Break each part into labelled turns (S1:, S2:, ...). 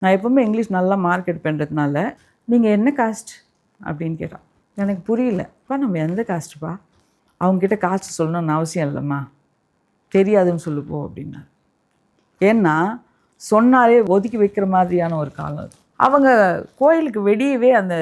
S1: நான் எப்போவுமே இங்கிலீஷ் நல்லா மார்க் எடுப்பேன்றதுனால, நீங்கள் என்ன காஸ்ட் அப்படின்னு கேட்டான். எனக்கு புரியலப்பா, நம்ம எந்த காஸ்ட்டுப்பா? அவங்கக்கிட்ட காஸ்ட் சொல்லணும்னு அவசியம் இல்லைம்மா, தெரியாதுன்னு சொல்லுப்போ அப்படின்னா. ஏன்னா சொன்னாலே ஒதுக்கி வைக்கிற மாதிரியான ஒரு காலம் அது. அவங்க கோயிலுக்கு வெளியவே அந்த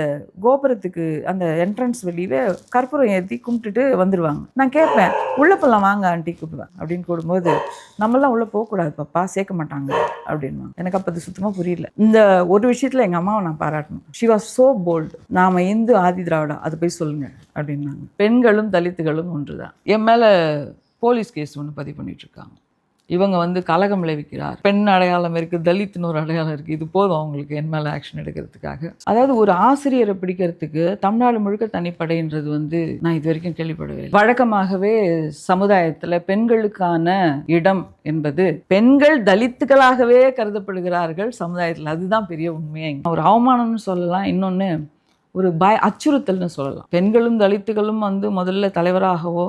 S1: கோபுரத்துக்கு அந்த என்ட்ரன்ஸ் வெளியவே கற்பூரம் ஏற்றி கும்பிட்டுட்டு வந்துடுவாங்க. நான் கேட்பேன், உள்ளே போகலாம் வாங்க ஆண்டி கூப்பிடுவேன் அப்படின்னு கூடும்போது, நம்மளாம் உள்ளே போகக்கூடாது பாப்பா, சேர்க்க மாட்டாங்க அப்படின்வாங்க. எனக்கு அப்போ அது சுத்தமாக புரியல. இந்த ஒரு விஷயத்தில் எங்கள் அம்மாவை நான் பாராட்டணும். She was so bold. நாம் இந்து ஆதி திராவிடா, அதை போய் சொல்லுங்கள் அப்படின்னாங்க. பெண்களும் தலித்துகளும் ஒன்று தான். என் மேலே போலீஸ் கேஸ் ஒன்று பதிவு பண்ணிகிட்ருக்காங்க. இவங்க வந்து கலகம் விளைவிக்கிறார், பெண் அடையாளம் இருக்குது, தலித்துன்னு ஒரு அடையாளம் இருக்குது, இது போதும் அவங்களுக்கு என் மேலே ஆக்ஷன் எடுக்கிறதுக்காக. அதாவது ஒரு ஆசிரியரை பிடிக்கிறதுக்கு தமிழ்நாடு முழுக்க தனிப்படைன்றது வந்து நான் இது வரைக்கும் கேள்விப்படவே இல்லை. வழக்கமாகவே சமுதாயத்தில் பெண்களுக்கான இடம் என்பது பெண்கள் தலித்துகளாகவே கருதப்படுகிறார்கள் சமுதாயத்தில். அதுதான் பெரிய உண்மையை ஒரு அவமானம்னு சொல்லலாம். இன்னொன்று ஒரு அச்சுறுத்தல்னு சொல்லலாம். பெண்களும் தலித்துகளும் வந்து முதல்ல தலைவராகவோ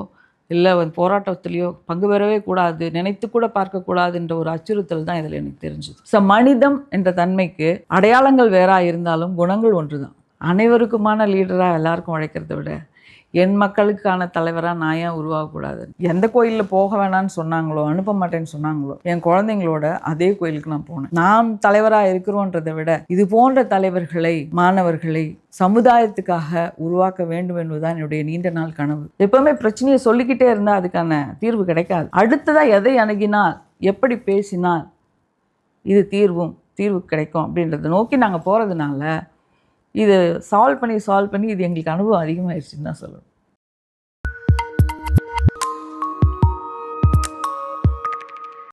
S1: இல்லை போராட்டத்திலையோ பங்கு பெறவே கூடாது, நினைத்து கூட பார்க்கக்கூடாதுன்ற ஒரு அச்சுறுத்தல் தான் இதில் எனக்கு தெரிஞ்சுது. மனிதம் என்ற தன்மைக்கு அடையாளங்கள் வேறாக இருந்தாலும் குணங்கள் ஒன்று தான். அனைவருக்குமான லீடராக எல்லாருக்கும் உழைக்கிறத விட என் மக்களுக்கான தலைவராக நான் ஏன் உருவாகக்கூடாது? எந்த கோயிலில் போக வேணான்னு சொன்னாங்களோ, அனுப்ப மாட்டேன்னு சொன்னாங்களோ, என் குழந்தைங்களோட அதே கோயிலுக்கு நான் போனேன். நாம் தலைவராக இருக்கிறோன்றதை விட இது போன்ற தலைவர்களை, மாணவர்களை சமுதாயத்துக்காக உருவாக்க வேண்டும் என்பதுதான் என்னுடைய நீண்ட நாள் கனவு. எப்பவுமே பிரச்சனையை சொல்லிக்கிட்டே இருந்தால் அதுக்கான தீர்வு கிடைக்காது. அடுத்ததாக எதை அணுகினால், எப்படி பேசினால் இது தீர்வு கிடைக்கும் அப்படின்றத நோக்கி நாங்கள் போகிறதுனால இது சால்வ் பண்ணி இது எங்களுக்கு அனுபவம் அதிகமாகிடுச்சுன்னு தான் சொல்லணும்.